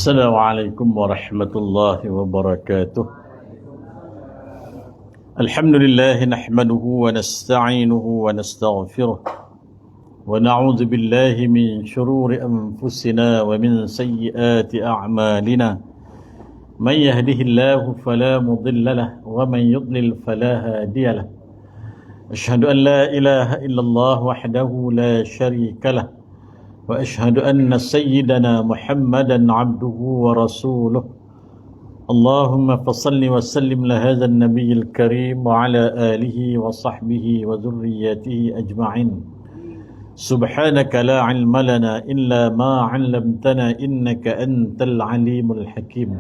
Assalamualaikum warahmatullahi wabarakatuh. Alhamdulillah nahmaduhu wa nasta'inuhu wa nastaghfiruh wa na'udzu billahi min shururi anfusina wa min sayyiati a'malina. Man yahdihillahu fala mudilla lahu wa man yudlil fala hadiya lahu. Asyhadu an la ilaha illallah wahdahu la syarika lahu وأشهد أن سيدنا محمدا عبده ورسوله اللهم فصل وسلم لهذا النبي الكريم وعلى آله وصحبه وذريته أجمعين سبحانك لا علم لنا إلا ما علمتنا إنك أنت العليم الحكيم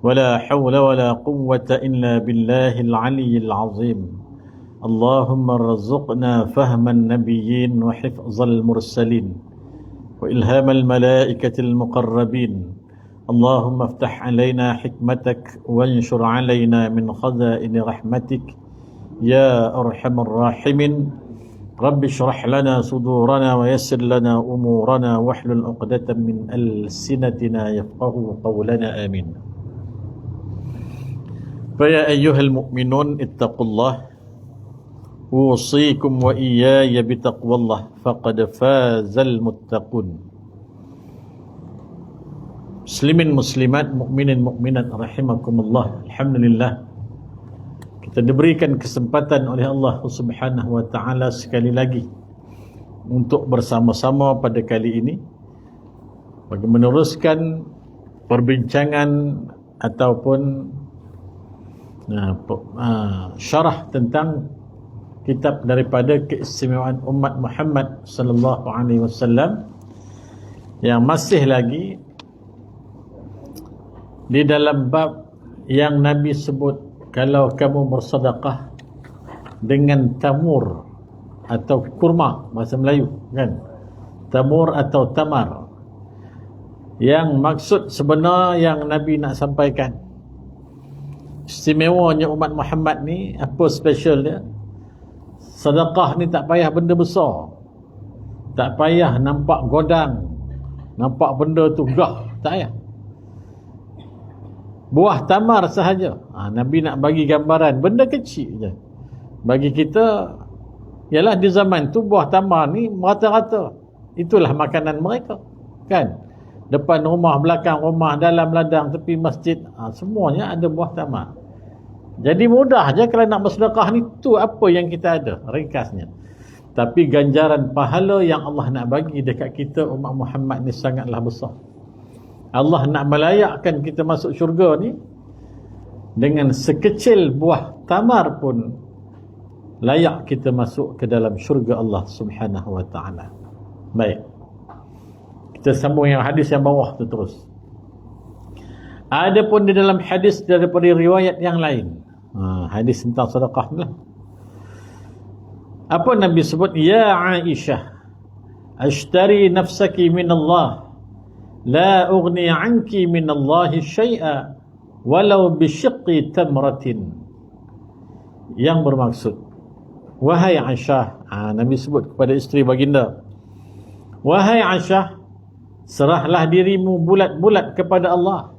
ولا حول ولا قوة إلا بالله العلي العظيم اللهم ارزقنا فهم النبيين وحفظ المرسلين وإلهام الملائكة المقربين اللهم افتح علينا حكمتك وانشر علينا من خزائن رحمتك يا أرحم الراحمين رب اشرح لنا صدورنا ويسر لنا أمورنا واحلل عقدة من ألسنتنا يفقه قولنا آمين. فيا أيها المؤمنون اتقوا الله أوصيكم وإياي بتقوى الله فقد فاز المتقون. Muslimin muslimat, mukminin mukminat rahimakumullah. Alhamdulillah, kita diberikan kesempatan oleh Allah Subhanahu wa taala sekali lagi untuk bersama-sama pada kali ini bagi meneruskan perbincangan ataupun syarah tentang kitab daripada keistimewaan umat Muhammad sallallahu alaihi wasallam yang masih lagi di dalam bab yang Nabi sebut kalau kamu bersedekah dengan tamur atau kurma, bahasa Melayu kan, tamur atau tamar, yang maksud sebenar yang Nabi nak sampaikan, istimewanya umat Muhammad ni, apa special dia? Sedekah ni tak payah benda besar, tak payah nampak godang, nampak benda tu gah, tak payah. Buah tamar sahaja. Nabi nak bagi gambaran benda kecil je. Bagi kita, ialah di zaman tu buah tamar ni rata-rata itulah makanan mereka, kan? Depan rumah, belakang rumah, dalam ladang, tepi masjid, semuanya ada buah tamar. Jadi mudah je kalau nak bersedekah ni, tu apa yang kita ada, ringkasnya. Tapi ganjaran pahala yang Allah nak bagi dekat kita umat Muhammad ni sangatlah besar. Allah nak melayakkan kita masuk syurga ni dengan sekecil buah tamar pun layak kita masuk ke dalam syurga Allah Subhanahu wa taala. Baik, kita sambung yang hadis yang bawah tu terus. Ada pun di dalam hadis daripada riwayat yang lain, hadis tentang sedekah ni lah. Apa Nabi sebut? Ya Aisyah, ashtari nafsaki min Allah, la ughni anki min Allah syai'a walau bisyiqqi tamratin. Yang bermaksud, wahai Aisyah, Nabi sebut kepada isteri baginda, wahai Aisyah, serahlah dirimu bulat-bulat kepada Allah,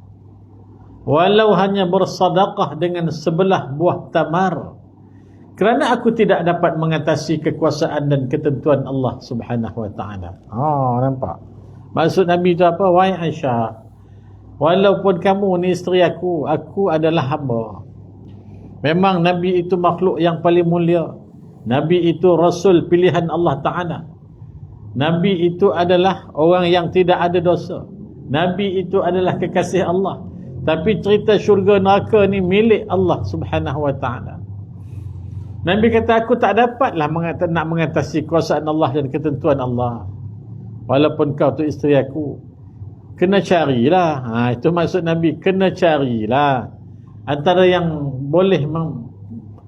walau hanya bersedekah dengan sebelah buah tamar, kerana aku tidak dapat mengatasi kekuasaan dan ketentuan Allah Subhanahu wa taala. Nampak? Maksud Nabi itu apa? Wahai Aisyah, walaupun kamu ni isteri aku adalah hamba. Memang Nabi itu makhluk yang paling mulia. Nabi itu Rasul pilihan Allah Ta'ala. Nabi itu adalah orang yang tidak ada dosa. Nabi itu adalah kekasih Allah. Tapi cerita syurga neraka ni milik Allah Subhanahu wa ta'ala. Nabi kata, aku tak dapatlah nak mengatasi kuasaan Allah dan ketentuan Allah. Walaupun kau tu isteri aku, kena carilah. Itu maksud Nabi, kena carilah. Antara yang boleh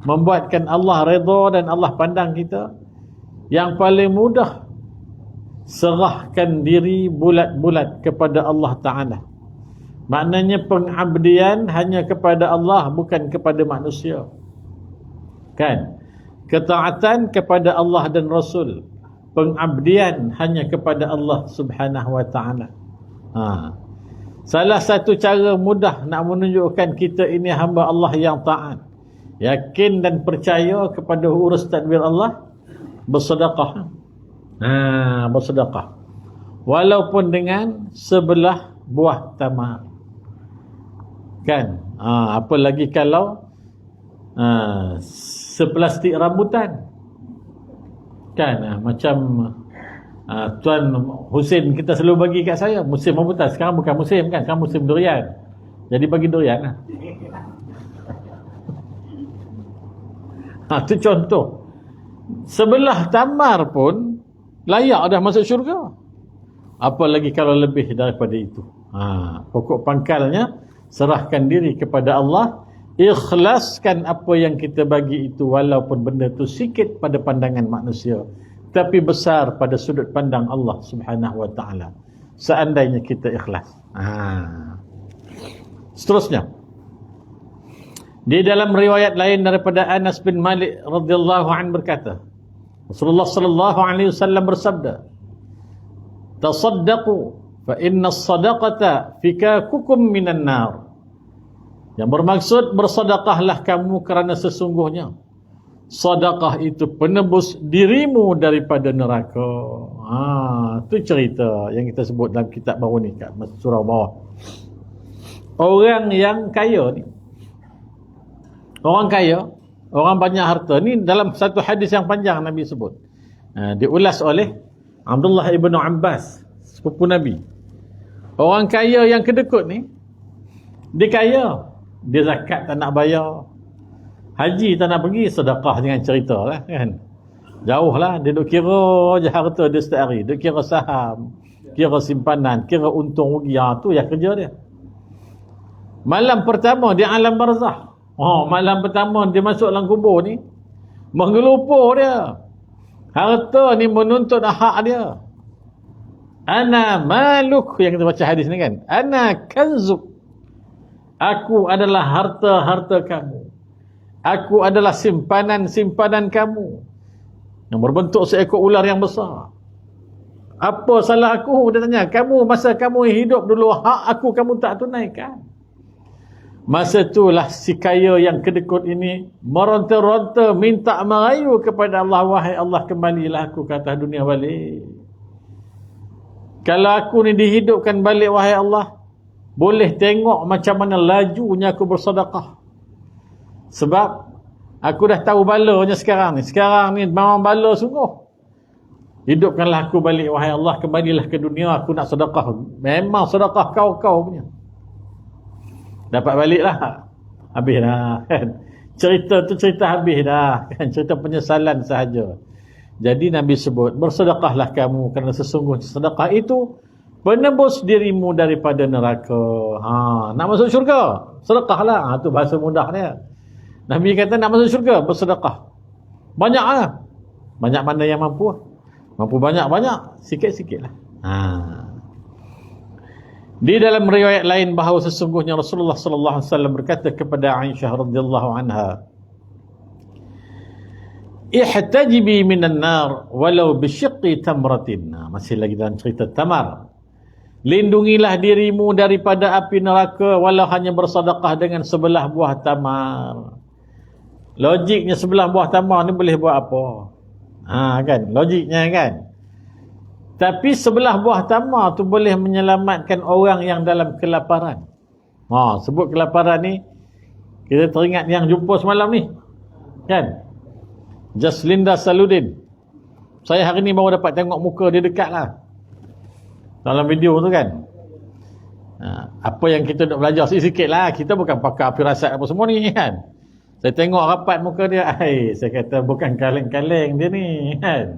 membuatkan Allah redha dan Allah pandang kita, yang paling mudah, serahkan diri bulat-bulat kepada Allah Ta'ala. Maknanya pengabdian hanya kepada Allah, bukan kepada manusia. Kan? Ketaatan kepada Allah dan Rasul, pengabdian hanya kepada Allah Subhanahu wa Ta'ala. Salah satu cara mudah nak menunjukkan kita ini hamba Allah yang taat, yakin dan percaya kepada urus tadbir Allah, bersedekah. Bersedekah walaupun dengan sebelah buah tamar. Kan? Apa lagi kalau seplastik rambutan. Kan? Macam Tuan Husin kita selalu bagi kat saya, musim rambutan. Sekarang bukan musim kan, sekarang musim durian. Jadi bagi durian lah. Itu contoh. Sebelah tamar pun layak dah masuk syurga. Apa lagi kalau lebih daripada itu. Pokok pangkalnya, serahkan diri kepada Allah, ikhlaskan apa yang kita bagi itu, walaupun benda itu sikit pada pandangan manusia, tapi besar pada sudut pandang Allah Subhanahu wa Ta'ala, seandainya kita ikhlas. Seterusnya, di dalam riwayat lain daripada Anas bin Malik radhiyallahu anhu berkata, Rasulullah sallallahu alaihi wasallam bersabda, tasaddaqu fa inna as-sadaqata fikakukum minan nar. Yang bermaksud, bersedekahlah kamu kerana sesungguhnya sedekah itu penebus dirimu daripada neraka. Itu cerita yang kita sebut dalam kitab baru ni kat surah bawah. Orang yang kaya ni, orang kaya, orang banyak harta ni, dalam satu hadis yang panjang Nabi sebut, diulas oleh Abdullah ibn Abbas, sepupu Nabi. Orang kaya yang kedekut ni, dia kaya, dia zakat tak nak bayar, haji tak nak pergi, sedekah dengan cerita lah kan. Jauh lah, dia duk kira je harta dia setiap hari, duk kira saham, kira simpanan, kira untung rugi. Tu yang kerja dia. Malam pertama dia alam barzah. Malam pertama dia masuk dalam kubur ni, menggelupur dia. Harta ni menuntut hak dia. Ana maluk, yang kita baca hadis ni kan. Ana kanzuk. Aku adalah harta-harta kamu. Aku adalah simpanan-simpanan kamu. Yang berbentuk seekor ular yang besar. Apa salah aku? Dia tanya. Kamu, masa kamu hidup dulu, hak aku kamu tak tunaikan. Masa itulah si kaya yang kedekut ini meronta-ronta, minta merayu kepada Allah, wahai Allah, kembalilah aku ke atas dunia balik. Kalau aku ni dihidupkan balik, wahai Allah, boleh tengok macam mana lajunya aku bersedekah. Sebab aku dah tahu balanya sekarang ni. Sekarang ni memang bala sungguh. Hidupkanlah aku balik, wahai Allah, kembalilah ke dunia, aku nak sedekah. Memang sedekah kau punya. Dapat balik lah, habis dah kan. Cerita tu cerita habis dah kan. Cerita penyesalan sahaja. Jadi Nabi sebut, bersedekahlah kamu kerana sesungguhnya sedekah itu penebus dirimu daripada neraka. Nak masuk syurga, sedekahlah. Tu bahasa mudah dia. Nabi kata nak masuk syurga, bersedekah. Banyak lah. Banyak mana yang mampu. Mampu banyak-banyak, sikit-sikit lah. Di dalam riwayat lain bahawa sesungguhnya Rasulullah sallallahu alaihi wasallam berkata kepada Aisyah radhiyallahu anha, ihtajibi minan nar walau bisyiqqi tamratin. Masih lagi dalam cerita tamar. Lindungilah dirimu daripada api neraka walau hanya bersedekah dengan sebelah buah tamar. Logiknya sebelah buah tamar ni boleh buat apa? Kan? Logiknya kan? Tapi sebelah buah tamar tu boleh menyelamatkan orang yang dalam kelaparan. Sebut kelaparan ni, kita teringat yang jumpa semalam ni. Kan? Jaslinda Saludin. Saya hari ni baru dapat tengok muka dia dekat lah. Dalam video tu kan. Apa yang kita nak belajar sikit-sikit lah. Kita bukan pakar firasat apa semua ni kan. Saya tengok rapat muka dia, saya kata bukan kaleng-kaleng dia ni kan.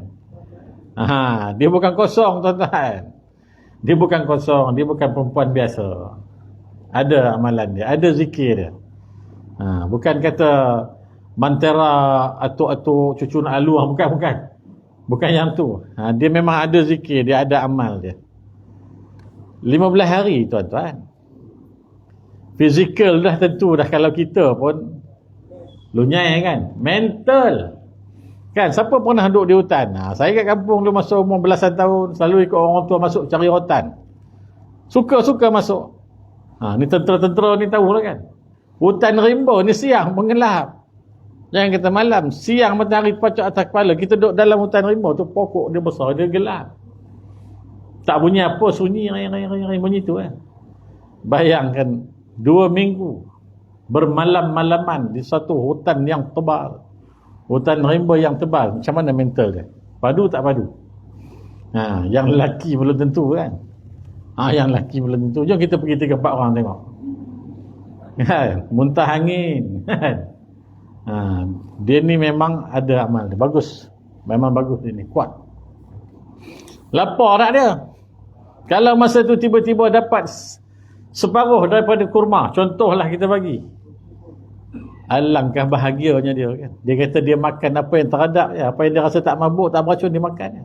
Dia bukan kosong tuan-tuan. Dia bukan kosong, dia bukan perempuan biasa. Ada amalan dia, ada zikir dia. Bukan kata mantera atuk-atuk cucu nak alu, bukan yang tu. Dia memang ada zikir, dia ada amal dia. 15 hari tuan-tuan. Fizikal dah tentu dah, kalau kita pun lunyai kan. Mental kan, siapa pernah duduk di hutan? Saya kat kampung dulu masa umur belasan tahun, selalu ikut orang tua masuk cari rotan. Suka-suka masuk. Ni tentera-tentera ni tahu lah kan. Hutan rimba ni siang mengelap. Jangan kata malam, siang matahari pacak atas kepala. Kita duduk dalam hutan rimba tu, pokok dia besar, dia gelap. Tak bunyi apa, sunyi ring bunyi tu kan. Bayangkan 2 minggu bermalam-malaman di satu hutan yang tebal. Hutan rimba yang tebal. Macam mana mental dia? Padu tak padu? Yang lelaki belum tentu kan. Yang lelaki belum tentu. Jom kita pergi 3-4 orang tengok. Muntah angin. Dia ni memang ada amal dia. Bagus. Memang bagus dia ni. Kuat. Lapar tak dia? Kalau masa tu tiba-tiba dapat separuh daripada kurma, contohlah kita bagi, alangkah bahagianya dia kan. Dia kata dia makan apa yang terhadap ya, apa yang dia rasa tak mabuk, tak beracun, dia makan ya.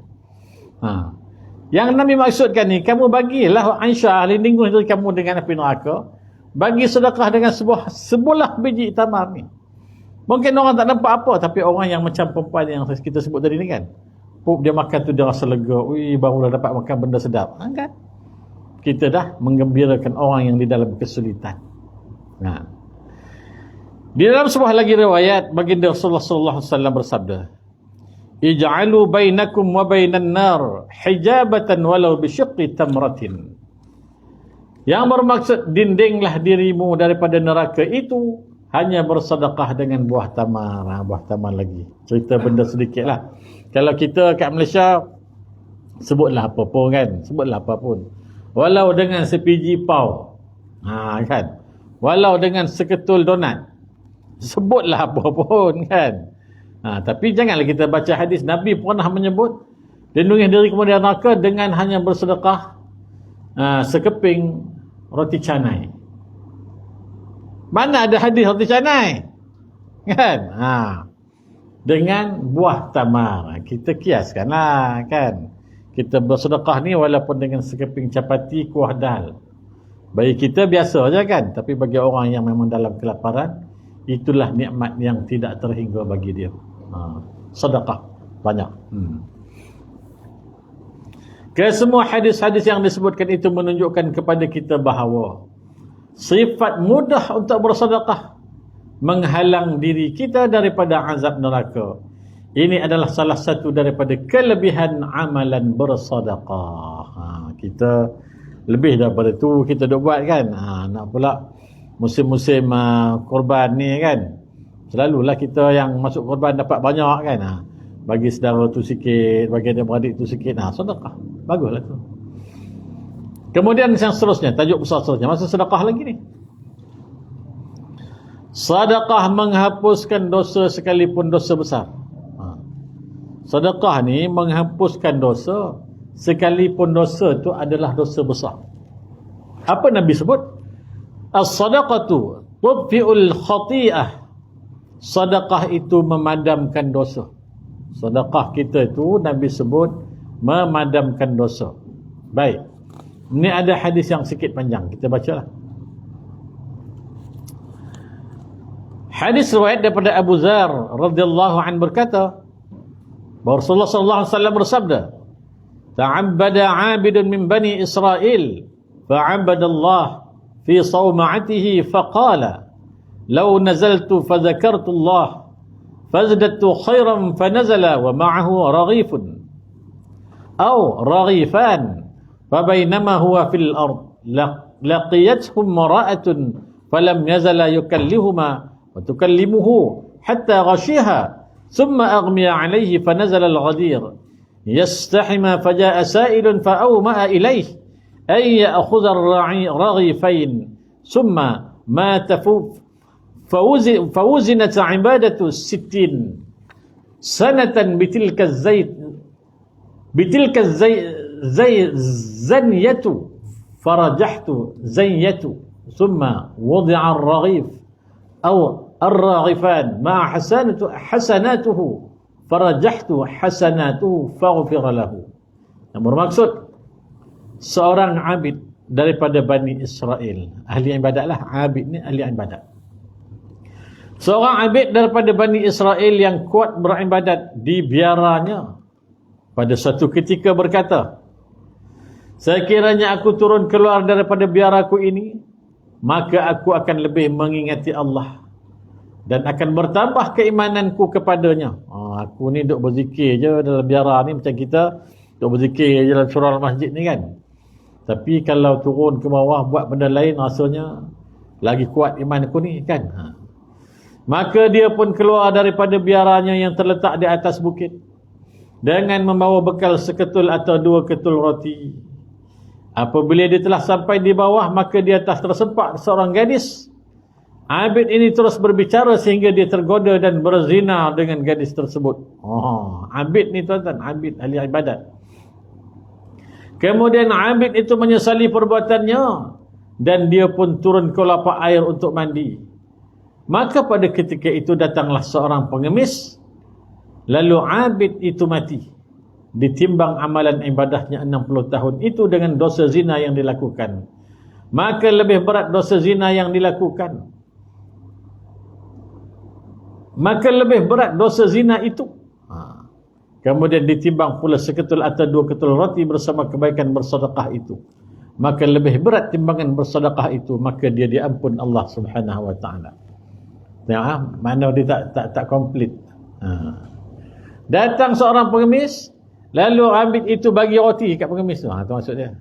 Yang Nabi maksudkan ni, kamu bagilah Aisyah lindungi diri kamu dengan api neraka, bagi sedekah dengan sebuah biji tamar ni. Mungkin orang tak nampak apa, tapi orang yang macam perempuan yang kita sebut tadi ni kan, dia makan tu dia rasa lega, barulah dapat makan benda sedap kan. Kita dah menggembirakan orang yang di dalam kesulitan. Di dalam sebuah lagi riwayat, baginda Rasulullah sallallahu alaihi wasallam bersabda, ij'alu bainakum wa bainan nar hijabatan walau bisyiqqi tamratin. Yang bermaksud, dindinglah dirimu daripada neraka itu hanya bersedekah dengan buah tamar. Buah tamar lagi. Cerita benda sedikit lah. Kalau kita kat Malaysia, sebutlah apa pun kan. Sebutlah apa pun. Walau dengan sepiji pau. Kan. Walau dengan seketul donat. Sebutlah apa pun kan. Tapi janganlah kita baca hadis. Nabi pernah menyebut, lindungi diri kemudian neraka dengan hanya bersedekah sekeping roti canai. Mana ada hadis roti canai? Kan? Dengan buah tamar. Kita kiaskanlah kan. Kita bersedekah ni walaupun dengan sekeping capati kuah dal. Bagi kita biasa saja kan. Tapi bagi orang yang memang dalam kelaparan, itulah nikmat yang tidak terhingga bagi dia. Sedekah banyak. Kesemua hadis-hadis yang disebutkan itu menunjukkan kepada kita bahawa sifat mudah untuk bersedekah menghalang diri kita daripada azab neraka. Ini adalah salah satu daripada kelebihan amalan bersedekah. Kita lebih daripada tu kita duk buat kan. Nak pula musim-musim korban ni kan, selalulah kita yang masuk korban dapat banyak kan. Bagi saudara tu sikit, bagi adik-beradik tu sikit. Sedekah. Baguslah tu. Kemudian yang seterusnya, tajuk besar seterusnya, masa sedekah lagi ni. Sedekah menghapuskan dosa sekalipun dosa besar. Sedekah ni menghapuskan dosa sekalipun dosa tu adalah dosa besar. Apa Nabi sebut? As-sadaqatu tudfi'ul khati'ah. Sedekah itu memadamkan dosa. Sedekah kita itu Nabi sebut memadamkan dosa. Baik. Ini ada hadis yang sikit panjang. Kita bacalah. Hadis riwayat daripada Abu Dzar radhiyallahu anhu berkata, Rasulullah sallallahu alaihi wasallam bersabda, "Ta'abbada 'abidun min bani Israil, fa'abada Allah fi sawma'atihi faqala, law nazaltu fadhakartu Allah, fazdadtu khairan fanazala wa ma'ahu raghifun aw raghifan, fabainama huwa fil ard laqiyathum mara'atun falam yazala yukallihuma wa tukallimuhu hatta ghashiha ثم أغمي عليه فنزل الغدير يستحم فجاء سائل فأومأ إليه أن يأخذ الرغيفين ثم مات fawuzinat ibadatu sittin sanatan bitilka zanyatu farajahtu zanyatu thumma wudi'a ar-raghif aw ar-raghifan ma'a hasanatuhu farajahtu hasanatuhu faghfira lahu. Yang bermaksud seorang abid daripada Bani Israel, ahli ibadat lah, abid ni ahli ibadat. Seorang abid daripada Bani Israel yang kuat beribadat, dibiaranya pada suatu ketika berkata, sekiranya aku turun keluar daripada biaraku ini, maka aku akan lebih mengingati Allah dan akan bertambah keimananku kepadanya. Aku ni duk berzikir je dalam biara ni, macam kita duk berzikir je dalam surau masjid ni kan. Tapi kalau turun ke bawah buat benda lain, rasanya lagi kuat iman aku ni kan. Maka dia pun keluar daripada biaranya yang terletak di atas bukit dengan membawa bekal seketul atau 2 ketul roti. Apabila dia telah sampai di bawah, maka dia telah tersempak seorang gadis. Abid ini terus berbicara sehingga dia tergoda dan berzina dengan gadis tersebut. Abid ni tuan-tuan, abid ahli ibadat. Kemudian abid itu menyesali perbuatannya dan dia pun turun ke lapak air untuk mandi. Maka pada ketika itu datanglah seorang pengemis, lalu abid itu mati, ditimbang amalan ibadahnya 60 tahun itu dengan dosa zina yang dilakukan. Maka lebih berat dosa zina yang dilakukan, maka lebih berat dosa zina itu. Kemudian ditimbang pula seketul atau 2 ketul roti bersama kebaikan bersedekah itu, maka lebih berat timbangan bersedekah itu, maka dia diampun Allah Subhanahu wa taala. Tengok mana dia tak komplit. Datang seorang pengemis, lalu abid itu bagi roti kat pengemis tu. Tu maksud dia.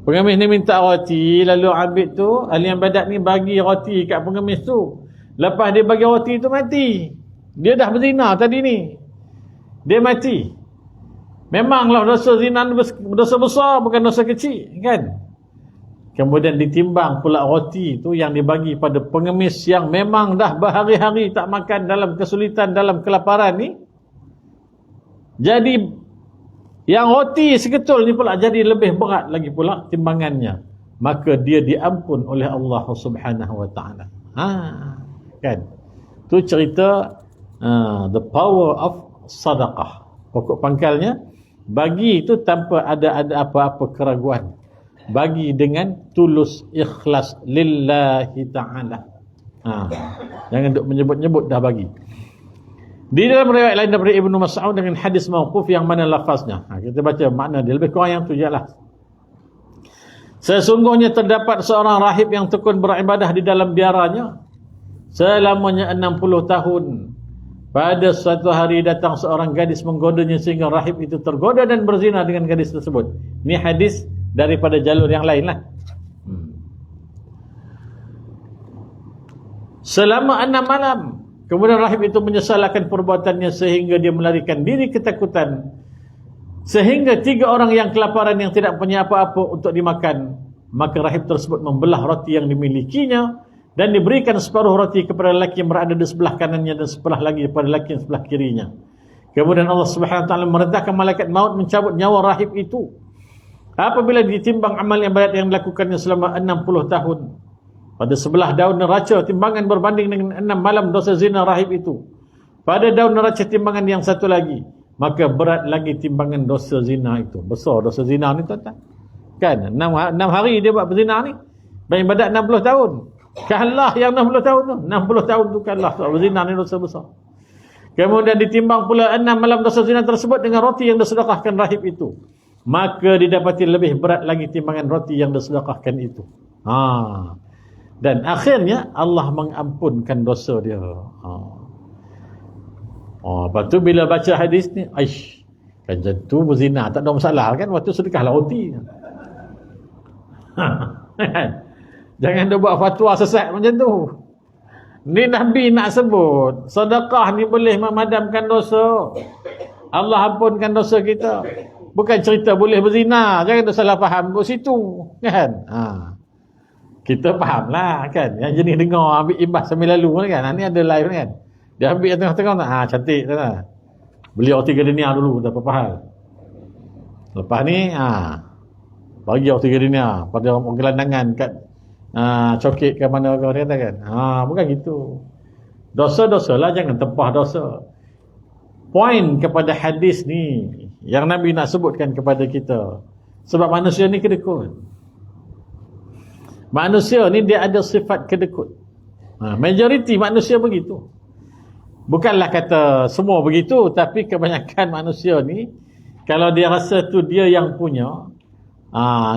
Pengemis ni minta roti, lalu abid tu, ahli ibadat ni bagi roti kat pengemis tu. Lepas dia bagi roti tu mati. Dia dah berzina tadi ni, dia mati. Memanglah dosa zina dosa besar, bukan dosa kecil kan. Kemudian ditimbang pula roti tu yang dibagi pada pengemis yang memang dah berhari-hari tak makan dalam kesulitan, dalam kelaparan ni. Jadi yang roti seketul ni pula jadi lebih berat lagi pula timbangannya, maka dia diampun oleh Allah Subhanahu wa taala. Kan, tu cerita the power of sadaqah. Pokok pangkalnya, bagi itu tanpa ada apa-apa keraguan, bagi dengan tulus ikhlas lillahi ta'ala. Jangan duk menyebut-nyebut dah bagi. Di dalam riwayat lain daripada Ibnu Mas'ud dengan hadis mauquf yang mana lafaznya, kita baca makna dia, lebih kurang yang tu jelas. Sesungguhnya terdapat seorang rahib yang tekun beribadah di dalam biaranya selamanya 60 tahun. Pada suatu hari datang seorang gadis menggodanya sehingga rahib itu tergoda dan berzina dengan gadis tersebut. Ini hadis daripada jalur yang lain lah. Selama 6 malam, kemudian rahib itu menyesal akan perbuatannya sehingga dia melarikan diri ketakutan. Sehingga 3 orang yang kelaparan yang tidak punya apa-apa untuk dimakan, maka rahib tersebut membelah roti yang dimilikinya dan diberikan separuh roti kepada lelaki yang berada di sebelah kanannya dan sebelah lagi kepada lelaki yang sebelah kirinya. Kemudian Allah Subhanahu wa taala merintahkan malaikat maut mencabut nyawa rahib itu. Apabila ditimbang amal ibadat yang dilakukannya selama 60 tahun, pada sebelah daun neraca timbangan berbanding dengan 6 malam dosa zina rahib itu. Pada daun neraca timbangan yang satu lagi, maka berat lagi timbangan dosa zina itu. Besar dosa zina ni tuan-tuan. Kan 6 hari dia buat berzina ni, beribadat 60 tahun. Kalah yang 60 tahun tu. 60 tahun tu kalah. Berzina ni dosa besar. Kemudian ditimbang pula 6 malam dosa zina tersebut dengan roti yang disedekahkan rahib itu, maka didapati lebih berat lagi timbangan roti yang disedekahkan itu. Dan akhirnya Allah mengampunkan dosa dia. Lepas tu bila baca hadis ni, kan tu berzina tak ada masalah kan, waktu sedekahlah roti. Jangan dia buat fatwa sesat macam tu. Ni Nabi nak sebut sedekah ni boleh memadamkan dosa, Allah ampunkan dosa kita. Bukan cerita boleh berzina. Jangan ada salah faham kat situ kan. Kita faham lah kan. Yang jenis dengar ambil imbas sambil lalu kan. Ni ada live kan. Dia ambil tengah-tengah tak. Cantik tak lah. Beli roti gardenia dulu. Tak apa-apa hal. Lepas ni bagi roti gardenia pada orang gelandangan kat coket ke mana kau kata kan. Bukan gitu. Dosa-dosa lah, jangan tempah dosa. Poin kepada hadis ni yang Nabi nak sebutkan kepada kita, sebab manusia ni kedekut. Manusia ni dia ada sifat kedekut. Majoriti manusia begitu. Bukanlah kata semua begitu, tapi kebanyakan manusia ni kalau dia rasa tu dia yang punya,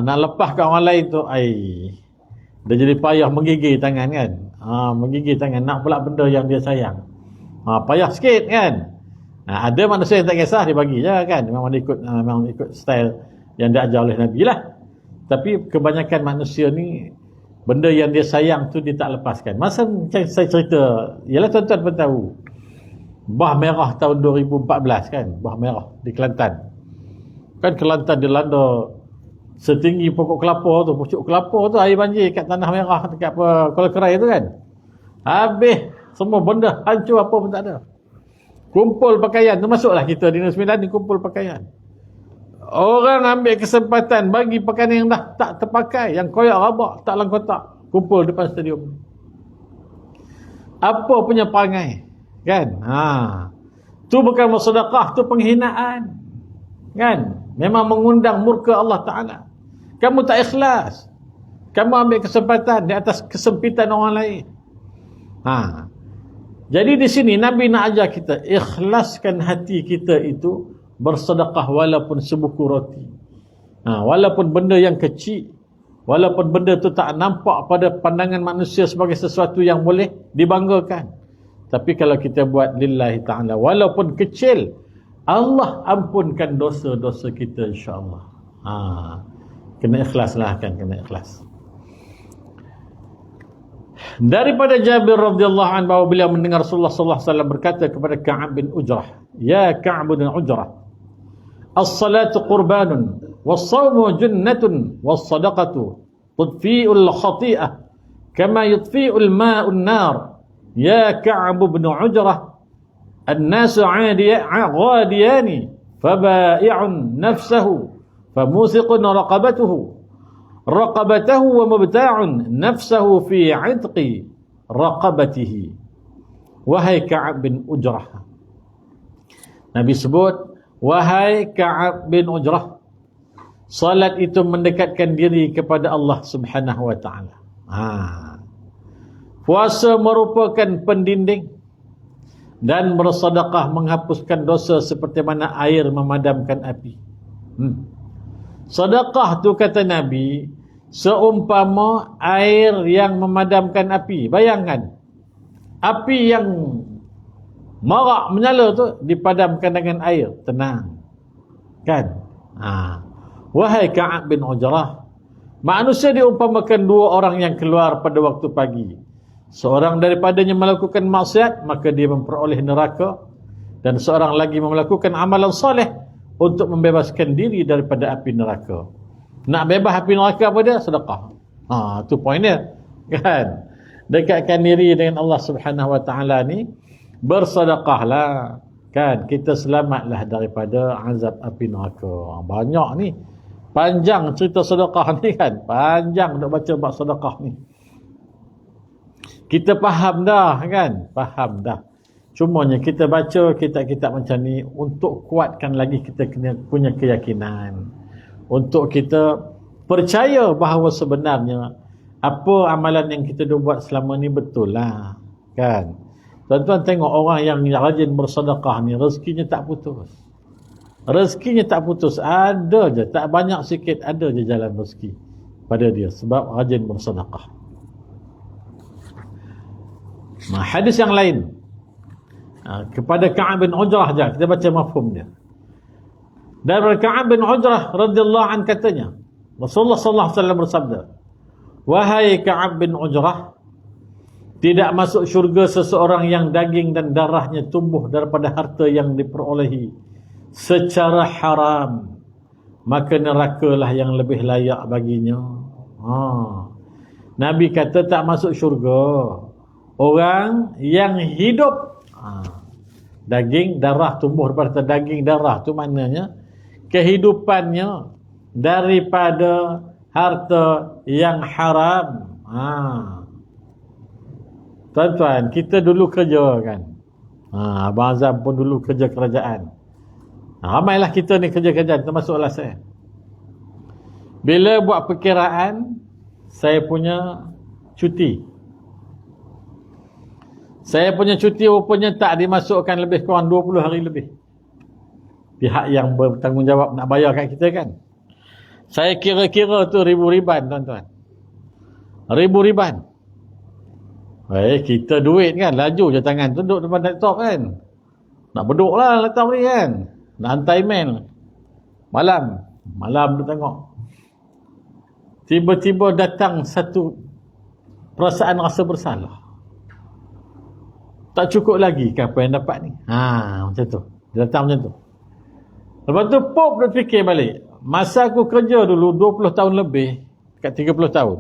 nak lepas ke orang lain tu, dia jadi payah menggigil tangan kan. Menggigil tangan nak pula benda yang dia sayang. Payah sikit kan. Ada manusia yang tak kisah, dia bagi je kan. Memang ikut style yang diajar oleh Nabi lah. Tapi kebanyakan manusia ni, benda yang dia sayang tu dia tak lepaskan. Masa saya cerita, ialah tuan-tuan pun tahu, bah merah tahun 2014 kan, bah merah di Kelantan. Kan Kelantan dilanda setinggi pokok kelapa tu, pucuk kelapa tu, air banjir kat tanah merah dekat Kuala Kerai tu kan. Habis semua benda hancur, apa pun tak ada. Kumpul pakaian tu, masuklah kita di Negeri Sembilan ni kumpul pakaian. Orang ambil kesempatan bagi pakaian yang dah tak terpakai, yang koyak rabak, tak dalam kotak, kumpul depan stadium. Apa punya perangai kan? Tu bukan bersedekah, tu penghinaan kan? Memang mengundang murka Allah Ta'ala. Kamu tak ikhlas, kamu ambil kesempatan di atas kesempitan orang lain. Jadi di sini Nabi nak ajar kita, ikhlaskan hati kita itu bersedekah walaupun sebuku roti. Walaupun benda yang kecil, walaupun benda tu tak nampak pada pandangan manusia sebagai sesuatu yang boleh dibanggakan, tapi kalau kita buat lillahi ta'ala, walaupun kecil, Allah ampunkan dosa-dosa kita insya-Allah. Kena ikhlas lah kan, kena ikhlas. Daripada Jabir radhiyallahu anhu bahawa beliau mendengar Rasulullah sallallahu alaihi wasallam berkata kepada Ka'ab bin Ujrah, "Ya Ka'ab bin Ujrah, as-salatu qurbanun, was-sawmu junnatun, was-sadaqatu tudfi'ul khati'ah kama yudfi'ul ma'un nar. Ya Ka'ab bin Ujrah, an-nasu 'adiyani, fabai'un nafsahu, famusiqun raqabatahu wa mubta'un nafsahu fi 'idqi raqabatihi." Wahai Ka'ab bin Ujrah, Nabi sebut, wahai Ka'ab bin Ujrah, salat itu mendekatkan diri kepada Allah Subhanahu wa ta'ala. Puasa merupakan pendinding, dan bersedekah menghapuskan dosa seperti mana air memadamkan api. Sedekah tu kata Nabi seumpama air yang memadamkan api. Bayangkan, api yang marak menyala tu dipadamkan dengan air, tenang kan. Wahai Ka'ab bin Ujrah, manusia diumpamakan dua orang yang keluar pada waktu pagi. Seorang daripadanya melakukan maksiat, maka dia memperoleh neraka, dan seorang lagi melakukan amalan soleh untuk membebaskan diri daripada api neraka. Nak bebas api neraka apa dia? Sedekah. Tu poin dia kan. Dekatkan diri dengan Allah Subhanahu wa ta'ala ni, bersedekahlah kan, kita selamatlah daripada azab api neraka. Banyak ni, panjang cerita sedekah ni kan, panjang nak baca bab sedekah ni. Kita faham dah kan, faham dah. Cumanya kita baca kitab-kitab macam ni untuk kuatkan lagi kita kena punya keyakinan, untuk kita percaya bahawa sebenarnya apa amalan yang kita dah buat selama ni betul lah kan. Tuan-tuan tengok orang yang rajin bersedekah ni, rezekinya tak putus. Rezekinya tak putus, ada je, tak banyak sikit, ada je jalan rezeki pada dia sebab rajin bersedekah. Hadis yang lain kepada Ka'ab bin Ujrah je, kita baca mafhum dia. Dari Ka'ab bin Ujrah radhiyallahu anhu katanya, Rasulullah sallallahu alaihi wasallam bersabda, wahai Ka'ab bin Ujrah, tidak masuk syurga seseorang yang daging dan darahnya tumbuh daripada harta yang diperolehi secara haram, maka nerakalah yang lebih layak baginya. Nabi kata tak masuk syurga orang yang hidup daging darah tumbuh daripada daging darah tu maknanya kehidupannya daripada harta yang haram. Tuan-tuan, kita dulu kerja kan. Abang Azam pun dulu kerja kerajaan. Ramailah kita ni kerja kerajaan, termasuklah saya. Bila buat perkiraan, saya punya cuti. Saya punya cuti rupanya tak dimasukkan lebih kurang 20 hari lebih. Pihak yang bertanggungjawab nak bayar kat kita kan. Saya kira-kira tu ribu riban, tuan-tuan. Ribu riban. Kita duit kan, laju je tangan tu duduk depan laptop kan. Nak beduk lah laptop ni kan. Nak hantar email. Malam tu tengok. Tiba-tiba datang satu perasaan rasa bersalah. Tak cukup lagi ke apa yang dapat ni. Macam tu. Dia datang macam tu. Lepas tu pop dia fikir balik. Masa aku kerja dulu 20 tahun lebih, kat 30 tahun.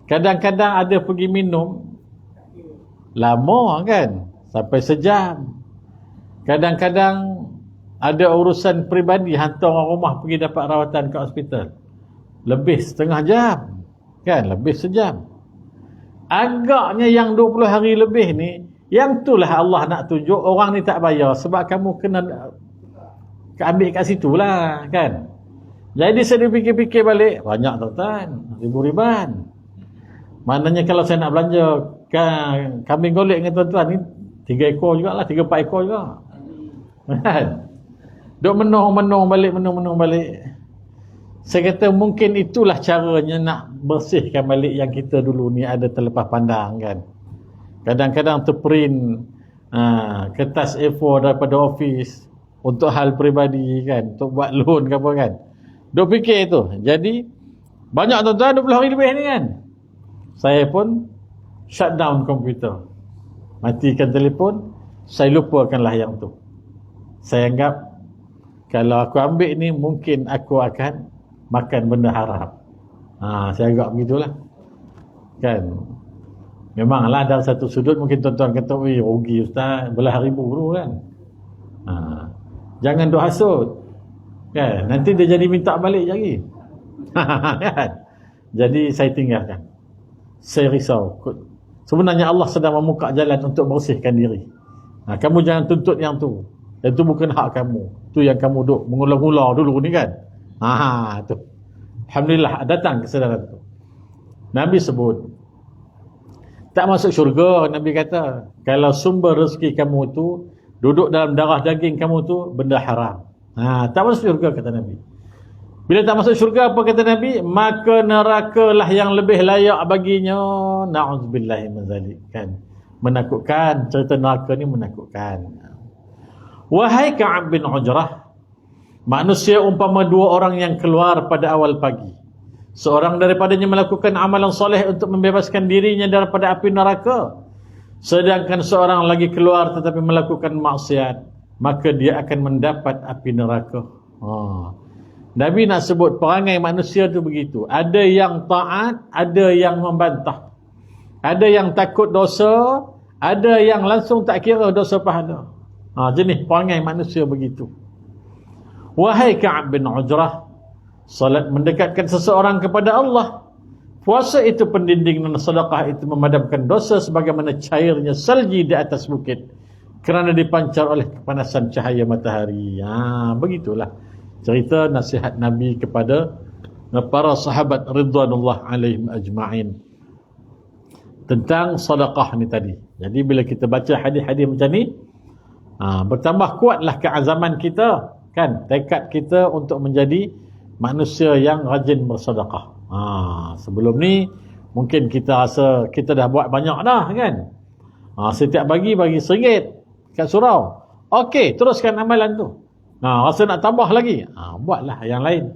Kadang-kadang ada pergi minum lama kan, sampai sejam. Kadang-kadang ada urusan peribadi, hantar orang rumah pergi dapat rawatan ke hospital, lebih setengah jam kan, lebih sejam. Agaknya yang 20 hari lebih ni, yang itulah Allah nak tunjuk orang ni tak bayar sebab kamu kena ambil kat situ lah kan. Jadi saya fikir-fikir balik, banyak tuan-tuan, ribu riban. Maknanya kalau saya nak belanja kambing golek dengan tuan-tuan ni 3 ekor jugalah, 3-4 ekor juga kan. Duk menung balik. Saya kata mungkin itulah caranya nak bersihkan balik yang kita dulu ni ada terlepas pandang kan. Kadang-kadang terprint kertas A4 daripada office untuk hal peribadi kan, untuk buat loan ke apa kan. Duk fikir tu. Jadi banyak tuan-tuan 20 hari lebih ni kan. Saya pun shut down komputer, matikan telefon. Saya lupakanlah yang tu. Saya anggap kalau aku ambil ni mungkin aku akan makan benda haram. Saya anggap begitulah kan. Memanglah dalam satu sudut mungkin tuan-tuan kata, rugi ustaz, belah ribu dulu kan. Jangan duk hasut kan, nanti dia jadi minta balik lagi. Kan? Jadi saya tinggalkan. Saya risau. Sebenarnya Allah sedang membuka jalan untuk bersihkan diri. Kamu jangan tuntut yang tu. Yang tu bukan hak kamu. Tu yang kamu duk mengular-ular dulu ni kan. Tu. Alhamdulillah datang kesedaran tu. Nabi sebut tak masuk syurga. Nabi kata kalau sumber rezeki kamu tu duduk dalam darah daging kamu tu benda haram. Tak masuk syurga kata Nabi. Bila tak masuk syurga apa kata Nabi? Maka nerakalah yang lebih layak baginya. Na'udzubillahi min zalik kan. Menakutkan, cerita neraka ni menakutkan. Wahai Ka'ab bin Ujrah, manusia umpama 2 orang yang keluar pada awal pagi. Seorang daripadanya melakukan amalan soleh untuk membebaskan dirinya daripada api neraka, sedangkan seorang lagi keluar tetapi melakukan maksiat, maka dia akan mendapat api neraka. Nabi nak sebut perangai manusia tu begitu. Ada yang taat, ada yang membantah. Ada yang takut dosa, ada yang langsung tak kira dosa pahala. Jenis perangai manusia begitu. Wahai Ka'ab bin Ujrah, salat mendekatkan seseorang kepada Allah. Puasa itu pendinding dan sedekah itu memadamkan dosa sebagaimana cairnya salji di atas bukit kerana dipancar oleh kepanasan cahaya matahari. Begitulah cerita nasihat Nabi kepada para sahabat ridwanullah alaihim ajma'in tentang sedekah ni tadi. Jadi bila kita baca hadis-hadis macam ni, bertambah kuatlah keazaman kita kan, tekad kita untuk menjadi manusia yang rajin bersedekah. Sebelum ni mungkin kita rasa kita dah buat banyak dah kan. Setiap bagi RM1 kat surau. Okey, teruskan amalan tu. Rasa nak tambah lagi, buatlah yang lain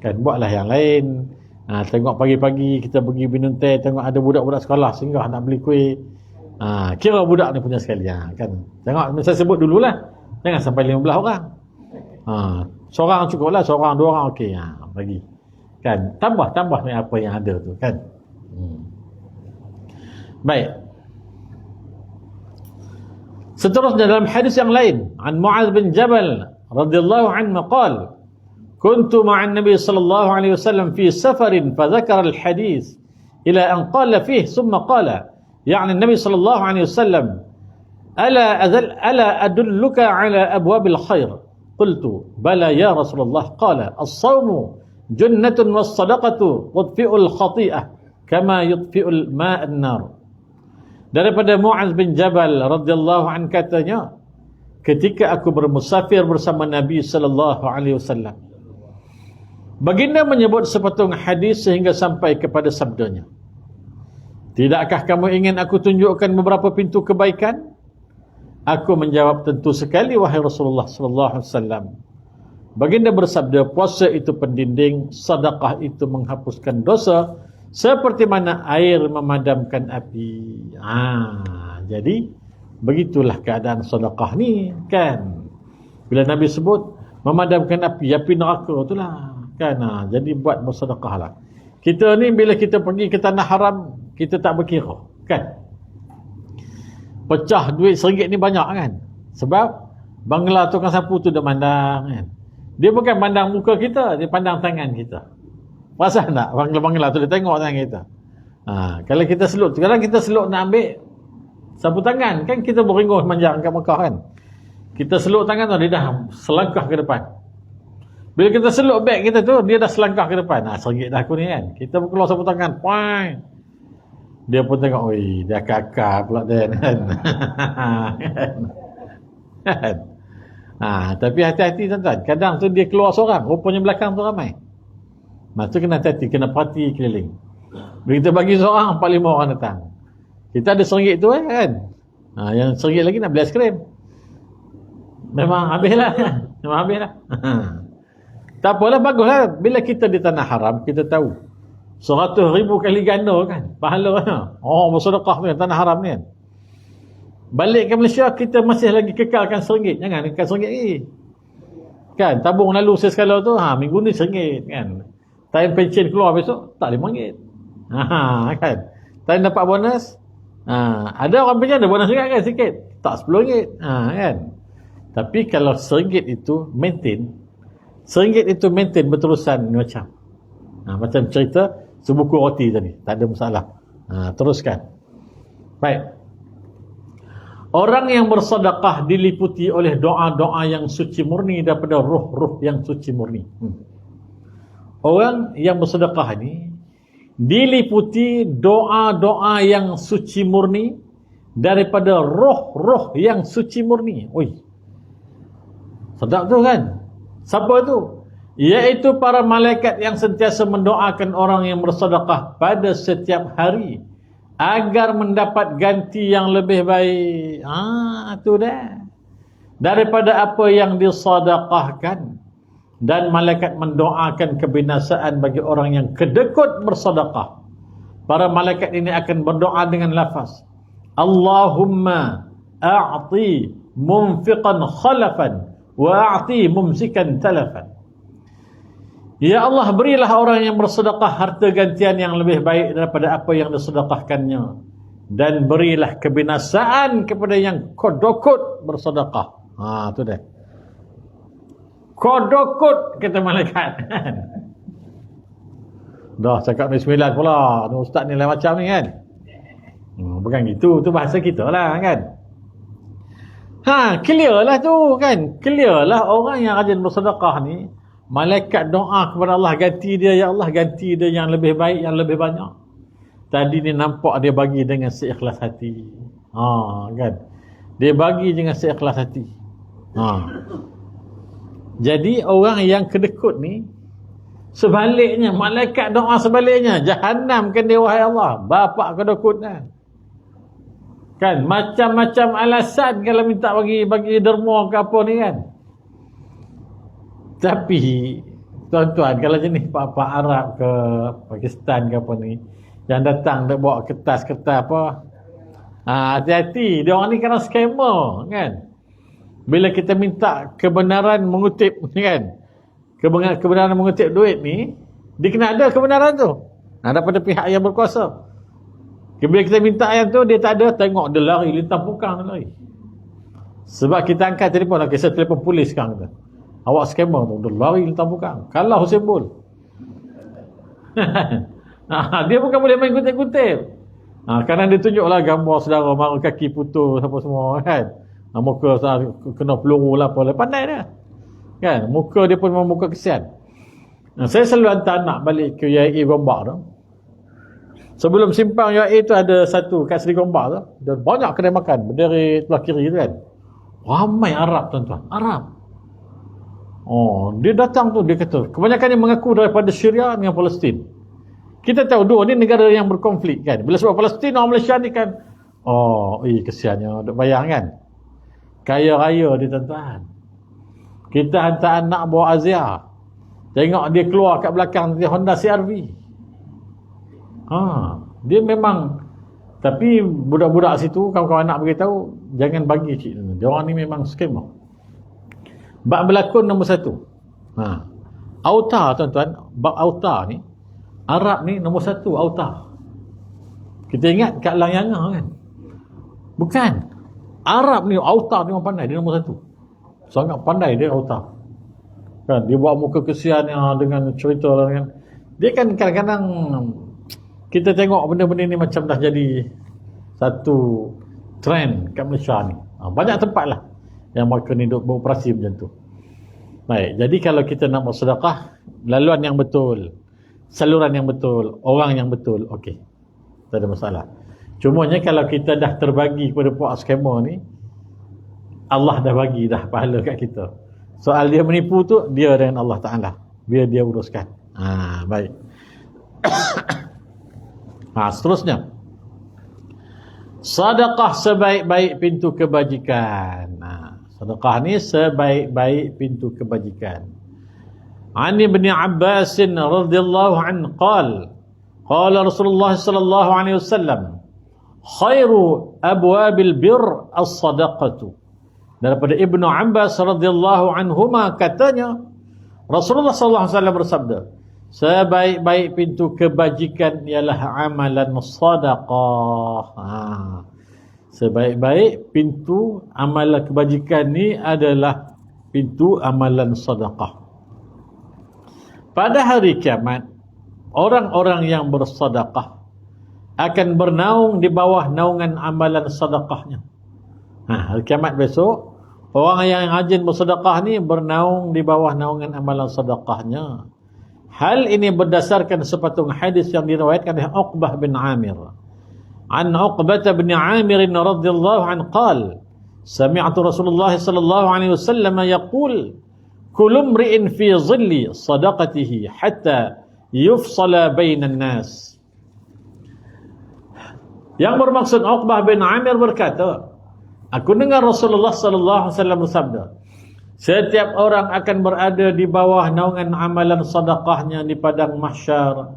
kan, buatlah yang lain. Tengok pagi-pagi kita pergi minum teh, tengok ada budak-budak sekolah singgah nak beli kuih, kira budak ni punya sekali kan. Tengok, saya sebut dululah, jangan sampai 15 orang. Seorang cukup lah, seorang 2 orang okey, bagi kan, tambah ni apa yang ada tu kan. Baik. Seterusnya dalam hadis yang lain, an Mu'adz bin Jabal radhiyallahu anhu qala, kuntu ma'an Nabi sallallahu alaihi wasallam fi safarin fa dzakara al-hadis ila an qala fihi thumma qala, yani Nabi sallallahu alaihi wasallam, ala adulluka ala abwabil khair, qultu bala ya Rasulullah, qala as-sawmu junnatun was-sadaqatu tudfi'ul khati'ah kama yudfi'ul ma'an nar. Daripada Mu'adz bin Jabal radhiyallahu anhu katanya, ketika aku bermusafir bersama Nabi sallallahu alaihi wasallam, baginda menyebut sepotong hadis sehingga sampai kepada sabdanya, tidakkah kamu ingin aku tunjukkan beberapa pintu kebaikan? Aku menjawab, tentu sekali wahai Rasulullah sallallahu alaihi wasallam. Baginda bersabda, puasa itu pendinding, sedekah itu menghapuskan dosa seperti mana air memadamkan api. Jadi begitulah keadaan sedekah ni kan. Bila Nabi sebut memadamkan api neraka itulah kan. Jadi buat bersedekahlah. Kita ni bila kita pergi ke tanah haram, kita tak berkira kan. Pecah duit RM1 ni banyak kan. Sebab bangla tukang sapu tu dah pandang kan. Dia bukan pandang muka kita, dia pandang tangan kita. Perasan tak? Bangla-bangla tu dia tengok tangan kita. Kalau kita seluk, kadang kita seluk nak ambil sapu tangan, kan kita beringus manjang kat Mekah kan. Kita seluk tangan tu, dia dah selangkah ke depan. Bila kita seluk beg kita tu, dia dah selangkah ke depan. RM1 dah aku ni kan. Kita keluar sapu tangan, poing. Dia pun tengok, oi, dia kakak pula dia kan. Tapi hati-hati tuan-tuan. Kadang tu dia keluar seorang, rupanya belakang tu ramai. Masa tu kena hati-hati, kena perhati keliling. Bila kita bagi seorang, 4-5 orang datang. Kita ada RM1 tu kan. Yang RM1 lagi nak beli aiskrim. Memang habislah kan. Memang habislah. Tak apalah, baguslah. Bila kita di tanah haram, kita tahu 100,000 kali ganda kan pahalanya. Bersedekah ni tanah haram ni kan. Balik ke Malaysia, kita masih lagi kekalkan RM1. Jangan kekal RM1 lagi kan. Tabung lalu sekala tu, minggu ni RM1 kan. Time pension keluar besok, tak RM5 kan. Time dapat bonus, ada orang pension ada bonus juga kan, sikit, tak RM10 kan. Tapi kalau RM1 itu maintain, RM1 itu maintain berterusan macam macam cerita sebuku roti tadi, tak ada masalah. Teruskan. Baik. Orang yang bersedekah diliputi oleh doa-doa yang suci murni daripada ruh-ruh yang suci murni. Orang yang bersedekah ni diliputi doa-doa yang suci murni daripada roh-roh yang suci murni. Oi, sedap tu kan. Siapa tu? Iaitu para malaikat yang sentiasa mendoakan orang yang bersedekah pada setiap hari agar mendapat ganti yang lebih baik. Tu dah. Daripada apa yang disedekahkan. Dan malaikat mendoakan kebinasaan bagi orang yang kedekut bersedekah. Para malaikat ini akan berdoa dengan lafaz, Allahumma a'ti munfiqan khalafan wa a'ti mumsikan talafan. Ya Allah, berilah orang yang bersedekah harta gantian yang lebih baik daripada apa yang disedekahkannya, dan berilah kebinasaan kepada yang kodokut bersedekah. Tu dah. Kodokut kata malaikat. Dah cakap bismillah pula. Ustaz ni lain macam ni kan. Bukan gitu, tu bahasa kita lah kan. Clear lah tu kan. Clear lah orang yang rajin bersedekah ni, malaikat doa kepada Allah, ganti dia ya Allah, ganti dia yang lebih baik, yang lebih banyak. Tadi ni nampak dia bagi dengan seikhlas hati. Kan. Dia bagi dengan seikhlas hati. Jadi orang yang kedekut ni, sebaliknya malaikat doa sebaliknya, jahanamkan dia wahai Allah, bapak kedekut kan. Macam-macam alasan kalau minta bagi derma ke apa ni kan. Tapi tuan-tuan, kalau jenis pak-pak Arab ke Pakistan ke apa ni, yang datang dia bawa kertas-kertas apa, hati-hati, dia orang ni kena scammer kan. Bila kita minta kebenaran mengutip ni kan, kebenaran mengutip duit ni, dia kena ada kebenaran tu. daripada pihak yang berkuasa. Bila kita minta ayam tu, dia tak ada, tengok dia lari, lintang pukang dia lari. Sebab kita angkat telefon, okay, saya telefon polis sekarang tu. Awak scammer tu, dia lari lintang pukang. Kalah Usain Bolt. Dia bukan boleh main kutip-kutip. Kadang dia tunjuklah gambar saudara mara kaki putus apa semua kan. Muka kena peluru lah apa. Pandai dia. Kan? Muka dia pun memang muka kesian. Saya selalu hantar anak balik ke UIA Gombak tu. Sebelum simpang UIA tu ada satu kat Seri Gombak tu. Dan banyak kedai makan. Berdiri sebelah kiri tu kan. Ramai Arab tuan-tuan. Arab. Dia datang tu, dia kata, kebanyakan yang mengaku daripada Syria dengan Palestin. Kita tahu dua ni negara yang berkonflik kan. Bila sebab Palestin, orang Malaysia ni kan, kesiannya, duk bayang kan. Kaya raya dia tuan-tuan. Kita hantar anak bawa Azia. Tengok dia keluar kat belakang dia Honda CR-V. Dia memang, tapi budak-budak situ, kawan-kawan anak beritahu, jangan bagi cik. Dia orang ni memang scammer. Bab berlakon nombor 1. Auta tuan-tuan, bab auta ni, Arab ni nombor 1 auta. Kita ingat kat Lang Yanga kan? Bukan. Arab ni auta ni orang pandai, dia nombor 1. Sangat pandai dia auta. Kan dia buat muka kesian dengan cerita kan. Dia kan kadang-kadang kita tengok benda-benda ni macam dah jadi satu trend kat Malaysia ni. Banyak tempat lah yang mereka ni duk beroperasi macam tu. Baik, jadi kalau kita nak bersedekah, laluan yang betul, saluran yang betul, orang yang betul, okey, tak ada masalah. Cumanya kalau kita dah terbagi kepada puak scammer ni, Allah dah bagi dah pahala kat kita. Soal dia menipu tu, dia dengan Allah Ta'ala, biar dia uruskan. Baik. Seterusnya, sedekah sebaik-baik pintu kebajikan. Sedekah ni sebaik-baik pintu kebajikan. Ani bin Abbas radhiyallahu anhu qala Rasulullah sallallahu alaihi wasallam, khairu abwabil bir as-sadaqatu. Daripada Ibnu Abbas radhiyallahu anhuma katanya, Rasulullah sallallahu alaihi wasallam bersabda, sebaik-baik pintu kebajikan ialah amalan sedekah. Sebaik-baik pintu amalan kebajikan ni adalah pintu amalan sedekah. Pada hari kiamat, orang-orang yang bersedekah akan bernaung di bawah naungan amalan sedekahnya. Hari kiamat besok, orang yang rajin bersedekah ni bernaung di bawah naungan amalan sedekahnya. Hal ini berdasarkan sepatung hadis yang diriwayatkan oleh Uqbah bin Amir. An Uqbah bin Amir radhiyallahu anhu qala, sami'tu Rasulullah sallallahu alaihi wasallam yaqul, kullu imri'in fi dhilli sadaqatihi hatta yufsala bainan nas. Yang bermaksud Uqbah bin Amir berkata, aku dengar Rasulullah sallallahu alaihi wasallam bersabda, setiap orang akan berada di bawah naungan amalan sedekahnya di padang mahsyar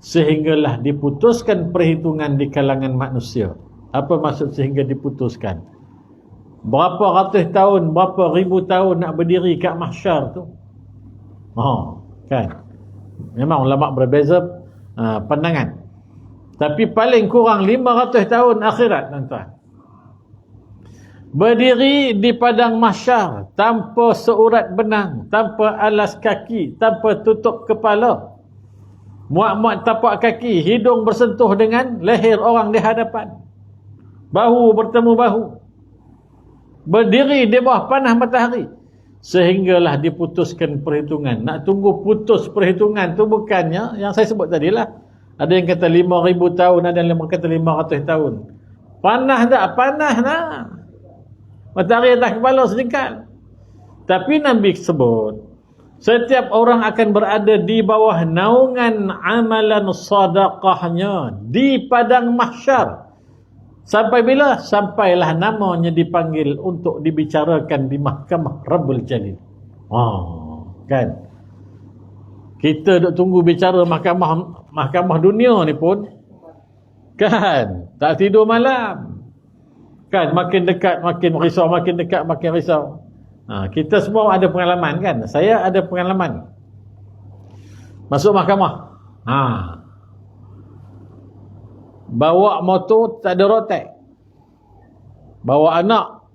sehinggalah diputuskan perhitungan di kalangan manusia. Apa maksud sehingga diputuskan? Berapa ratus tahun, berapa ribu tahun nak berdiri kat mahsyar tu? Kan? Memang ulama berbeza pandangan. Tapi paling kurang 500 tahun akhirat tuan-tuan. Berdiri di padang mahsyar tanpa seurat benang, tanpa alas kaki, tanpa tutup kepala, muat-muat tapak kaki, hidung bersentuh dengan leher orang di hadapan, bahu bertemu bahu, berdiri di bawah panah matahari sehinggalah diputuskan perhitungan. Nak tunggu putus perhitungan tu bukannya yang saya sebut tadi lah. Ada yang kata 5,000 tahun, ada yang kata 500 tahun. Panah tak? Panah nak. Matahari atas kepala sedikit. Tapi Nabi sebut, setiap orang akan berada di bawah naungan amalan sedekahnya di padang mahsyar. Sampai bila? Sampailah namanya dipanggil untuk dibicarakan di mahkamah Rabbul Jalil. Kan? Kita duk tunggu bicara mahkamah dunia ni pun, kan? Tak tidur malam. Kan? Makin dekat makin risau, makin dekat makin risau. Kita semua ada pengalaman kan? Saya ada pengalaman masuk mahkamah. bawa motor tak ada rotek, bawa anak,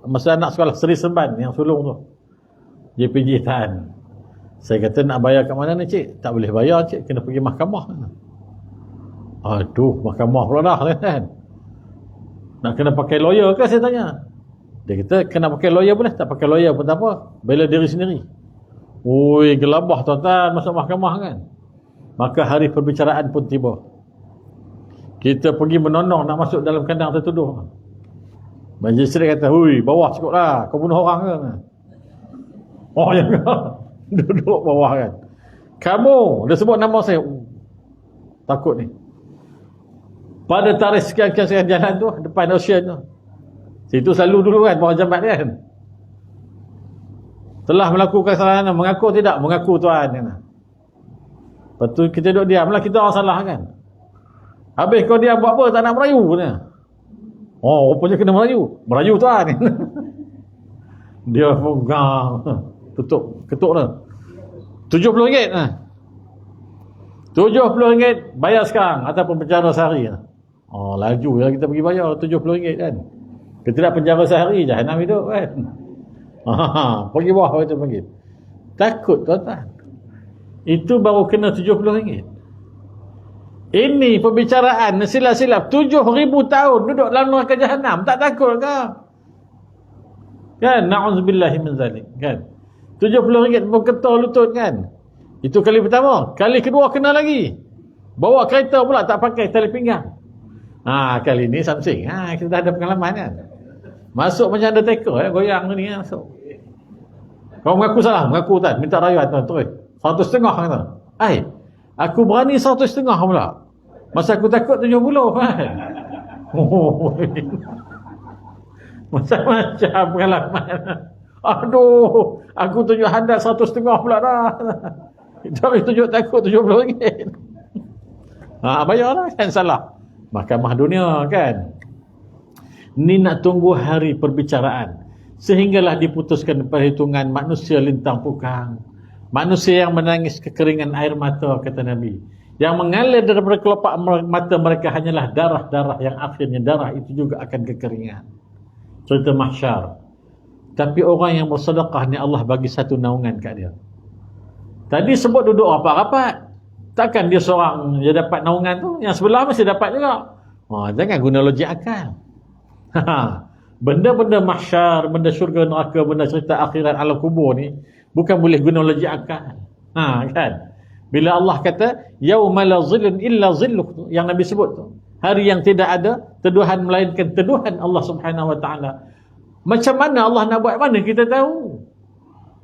masa anak sekolah Seri Serban yang sulung tu, JPJ tahan. Saya kata, nak bayar kat mana ni cik? Tak boleh bayar cik, kena pergi mahkamah. Aduh, mahkamah pula dah kan. Nak kena pakai lawyer ke, saya tanya. Dia kata kena pakai lawyer boleh, tak pakai lawyer pun tak apa, bela diri sendiri. Oi, gelabah tuan-tuan masuk mahkamah kan. Maka hari perbicaraan pun tiba. Kita pergi menondong nak masuk dalam kandang tertuduh. Magistrate kata, hui, bawah cukup lah, kau bunuh orang ke? Oh ya ke? Duduk bawah kan. Kamu, dia sebut nama saya. Takut ni. Pada tarikh sekian-sekian jalan tu, depan Ocean tu, situ selalu dulu kan, bawah jambat kan, telah melakukan kesalahan. Mengaku tidak? Mengaku tuan kan. Lepas tu kita duduk diam lah, kita orang salah kan. Habis kau diam buat apa? Tak nak merayu ni. Oh, rupanya kena merayu. Merayu tuan. Dia pegang, tutup, ketuk dah. RM70 lah. RM70 bayar sekarang ataupun penjara sehari. Oh, laju lah kita pergi bayar RM70 kan. Kita nak penjara sehari, jahanam hidup kan. Pergi bawah kita pergi. Takut tuan-tuan. Itu baru kena RM70. Ini perbicaraan silap-silap 7,000 tahun duduk dalam neraka jahanam. Tak takut ke? Kan? Na'udzubillahi min zalik. Kan? RM70 berketul lutut kan. Itu kali pertama. Kali kedua kena lagi. Bawa kereta pula tak pakai tali pinggang. Kali ni something. Kita dah ada pengalaman kan. Masuk macam ada taker goyang ni masuk. Kau mengaku salah, mengaku tak, minta rayuan tuan terus. 150 kata. Aku berani 150 pula. Masa aku takut 70 kan. Macam-macam pengalaman. Aduh, aku tunjuk handal 150 pula dah. Tapi tunjuk takut RM70. Bayarlah kan, salah. Mahkamah dunia kan. Ni nak tunggu hari perbicaraan. Sehinggalah diputuskan perhitungan manusia lintang pukang. Manusia yang menangis kekeringan air mata, kata Nabi. Yang mengalir daripada kelopak mata mereka hanyalah darah-darah, yang akhirnya darah itu juga akan kekeringan. Cerita mahsyar. Tapi orang yang bersedekah ni Allah bagi satu naungan kat dia. Tadi sebut duduk rapat-rapat. Takkan dia seorang dia dapat naungan tu, yang sebelah mesti dapat juga. Jangan guna logik akal. Benda-benda mahsyar, benda syurga neraka, benda cerita akhirat alam kubur ni bukan boleh guna logik akal. Kan? Bila Allah kata yauma la zillun illa zilluk, yang Nabi sebut tu, hari yang tidak ada teduhan melainkan teduhan Allah Subhanahu wa taala. Macam mana Allah nak buat, mana kita tahu?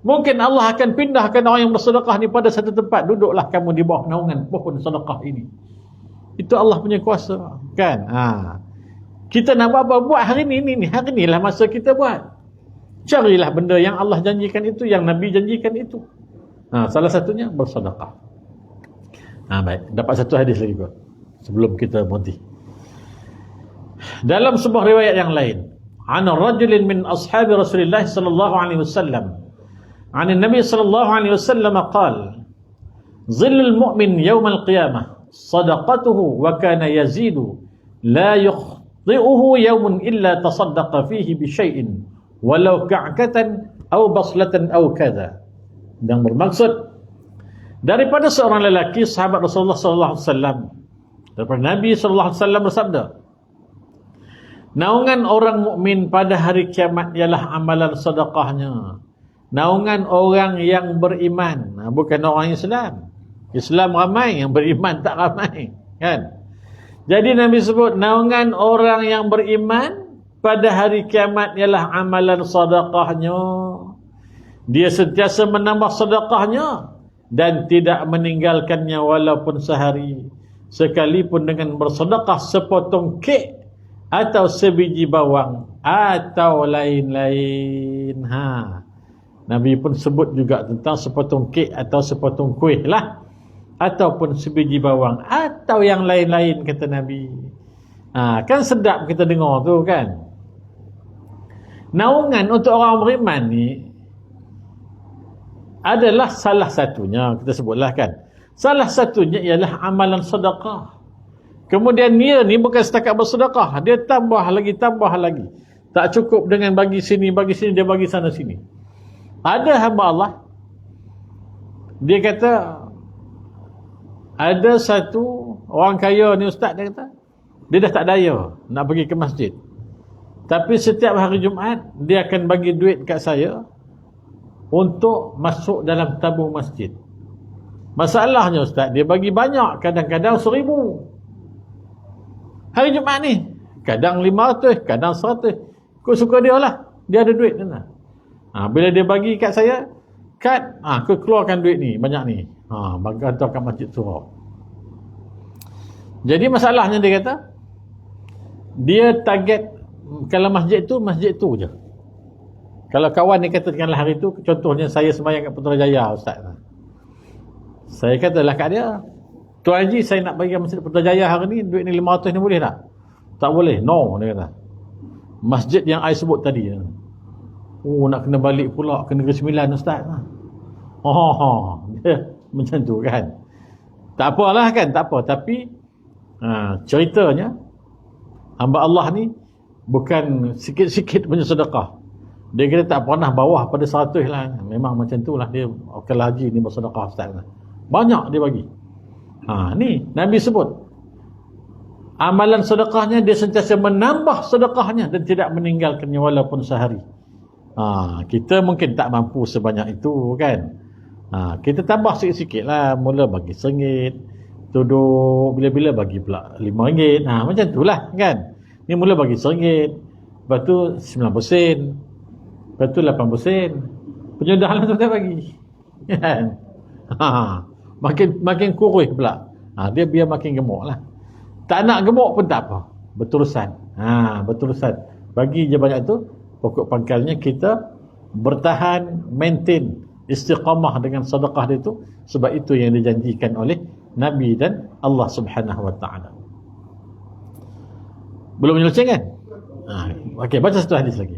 Mungkin Allah akan pindahkan orang yang bersedekah ni pada satu tempat, duduklah kamu di bawah naungan pohon sedekah ini. Itu Allah punya kuasa kan. Kita nak buat apa? Buat hari ni, hari ni lah masa kita buat. Carilah benda yang Allah janjikan itu, yang Nabi janjikan itu. Salah satunya bersedekah. Baik, dapat satu hadis lagi kot sebelum kita berhenti. Dalam sebuah riwayat yang lain, ana rajulin min ashabi Rasulillah sallallahu alaihi wasallam, an Nabi sallallahu alaihi wasallam qala, zillul mu'min yawmal qiyamah sadaqatuhu wa kana yazidu la yukhti'uhu yawmun illa tasaddaqa fihi bi syai'in walau ka'katan aw baslatan aw kadha. Dan bermaksud daripada seorang lelaki sahabat Rasulullah sallallahu alaihi wasallam, daripada Nabi sallallahu alaihi wasallam bersabda, naungan orang mukmin pada hari kiamat ialah amalan sedekahnya. Naungan orang yang beriman, bukan orang Islam. Islam ramai, yang beriman tak ramai kan. Jadi Nabi sebut naungan orang yang beriman pada hari kiamat ialah amalan sedekahnya. Dia sentiasa menambah sedekahnya dan tidak meninggalkannya walaupun sehari, sekalipun dengan bersedekah sepotong kek atau sebiji bawang atau lain-lain. Nabi pun sebut juga tentang sepotong kek atau sepotong kuih lah, ataupun sebiji bawang atau yang lain-lain, kata Nabi. Kan sedap kita dengar tu kan. Naungan untuk orang beriman ni adalah salah satunya, kita sebutlah kan, salah satunya ialah amalan sedekah. Kemudian dia ni bukan setakat bersedekah, dia tambah lagi. Tak cukup dengan bagi sini, dia bagi sana sini. Ada hamba Allah, dia kata, ada satu orang kaya ni ustaz, dia kata, dia dah tak daya nak pergi ke masjid. Tapi setiap hari Jumaat, dia akan bagi duit kat saya untuk masuk dalam tabung masjid. Masalahnya ustaz, dia bagi banyak, kadang-kadang 1,000 hari Jumaat ni, kadang 500, kadang 100, kau suka dia lah, dia ada duit kan. Bila dia bagi kat saya, kau keluarkan duit ni, banyak ni, bagi hantar kat masjid surau. Jadi masalahnya dia kata, dia target, kalau masjid tu je. Kalau kawan ni katakanlah hari tu, contohnya saya sembahyang kat Putrajaya ustaz, saya katalah kat dia, Tuan Haji, saya nak bagi masjid Putrajaya hari ni, duit ni 500 ni boleh tak? Tak boleh. No, dia kata. Masjid yang I sebut tadi. Nak kena balik pula ke Negeri Sembilan ustaz. Dia macam tu kan. Tak apalah kan, tak apa. Tapi ceritanya, hamba Allah ni bukan sikit-sikit punya sedekah. Dia kata tak pernah bawah pada 100 lah. Memang macam tu lah dia. Kalau haji ni bersedekah ustaz. Banyak dia bagi. Ni Nabi sebut, amalan sedekahnya dia sentiasa menambah sedekahnya dan tidak meninggalkannya walaupun sehari. Kita mungkin tak mampu sebanyak itu kan. Kita tambah sikit-sikit lah. Mula bagi RM1, duduk bila-bila bagi pula RM5, macam tu lah kan. Ni mula bagi RM1, lepas tu 90 sen, lepas tu 80 sen, penyudah lah tu dah bagi kan. Makin kurus pula. Dia biar makin gemuk lah. Tak nak gemuk pun tak apa, berterusan. Berterusan. Bagi je banyak tu. Pokok pangkalnya kita bertahan, maintain istiqamah dengan sedekah dia tu. Sebab itu yang dijanjikan oleh Nabi dan Allah Subhanahu Wa Taala. Belum menyelesaikan kan? Okey, baca satu hadis lagi.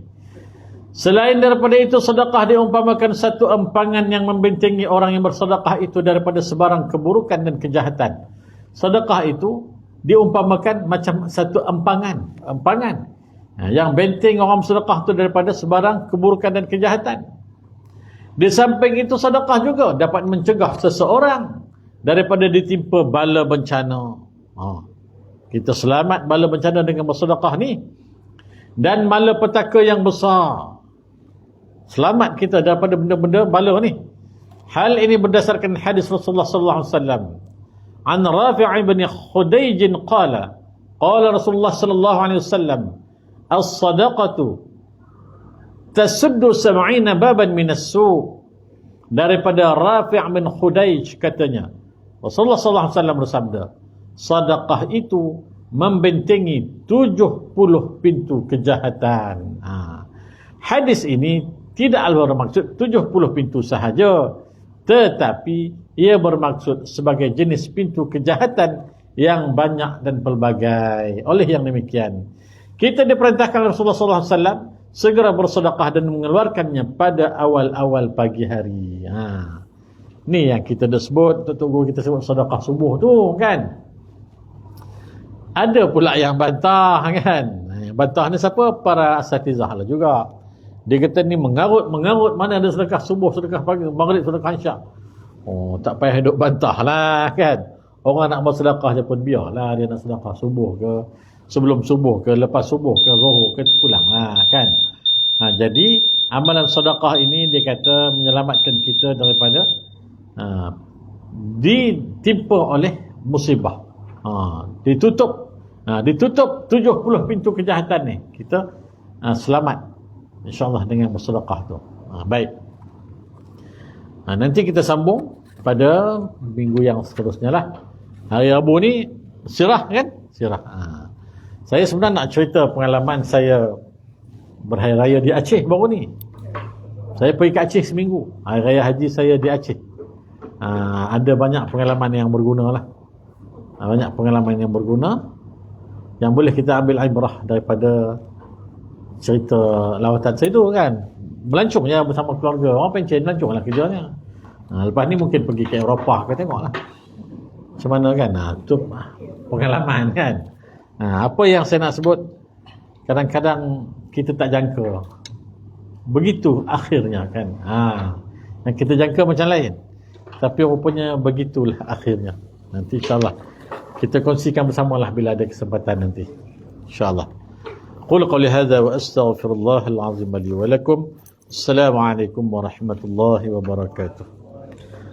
Selain daripada itu, sedekah diumpamakan satu empangan yang membentengi orang yang bersedekah itu daripada sebarang keburukan dan kejahatan. Sedekah itu diumpamakan macam satu empangan yang benteng orang bersedekah itu daripada sebarang keburukan dan kejahatan. Di samping itu, sedekah juga dapat mencegah seseorang daripada ditimpa bala bencana. Kita selamat bala bencana dengan bersedekah ni, dan malapetaka yang besar. Selamat kita daripada benda-benda bala ni. Hal ini berdasarkan hadis Rasulullah sallallahu alaihi wasallam. An Rafi' bin Khudaij qala Rasulullah sallallahu alaihi wasallam, as-sadaqatu tasuddu 70 baban min as-su'. Daripada Rafi' bin Khudaij katanya, Rasulullah sallallahu alaihi wasallam bersabda, sedekah itu membentengi 70 pintu kejahatan. Hadis ini tidak bermaksud 70 pintu sahaja, tetapi ia bermaksud sebagai jenis pintu kejahatan yang banyak dan pelbagai. Oleh yang demikian, kita diperintahkan Rasulullah SAW segera bersedekah dan mengeluarkannya pada awal-awal pagi hari. Ni yang kita dah sebut, tunggu kita sebut sedekah subuh tu kan. Ada pula yang bantah kan. Yang bantah ni siapa? Para asatizah lah juga. Dia kata ni mengarut, mana ada sedekah subuh, sedekah pagi, maghrib, sedekah isyak. Tak payah duk bantah lah kan. Orang nak bersedekah je pun biarlah dia nak sedekah subuh ke, sebelum subuh ke, lepas subuh ke, zuhur ke, pulang lah kan. Jadi amalan sedekah ini dia kata menyelamatkan kita daripada ditimpa oleh musibah. Ditutup 70 pintu kejahatan ni. Kita selamat InsyaAllah dengan bersedekah tu. Baik. Nanti kita sambung pada minggu yang seterusnya lah. Hari Rabu ni sirah kan? Sirah. Saya sebenarnya nak cerita pengalaman saya berhari raya di Aceh baru ni. Saya pergi ke Aceh seminggu. Hari raya haji saya di Aceh. Ada banyak pengalaman yang berguna lah. Banyak pengalaman yang berguna yang boleh kita ambil ibrah daripada cerita lawatan saya tu kan. Melancong je bersama keluarga. Orang pencen melancong lah kerjanya. Lepas ni mungkin pergi ke Eropah ke, tengok lah macam mana kan. Tu pengalaman kan. Apa yang saya nak sebut, kadang-kadang kita tak jangka begitu akhirnya kan. Yang kita jangka macam lain, tapi rupanya begitulah akhirnya. Nanti insyaAllah kita kongsikan bersamalah bila ada kesempatan nanti, insyaAllah. Qul qawli hadha wa astaghfirullahal azim li wa lakum. Assalamualaikum warahmatullahi wabarakatuh.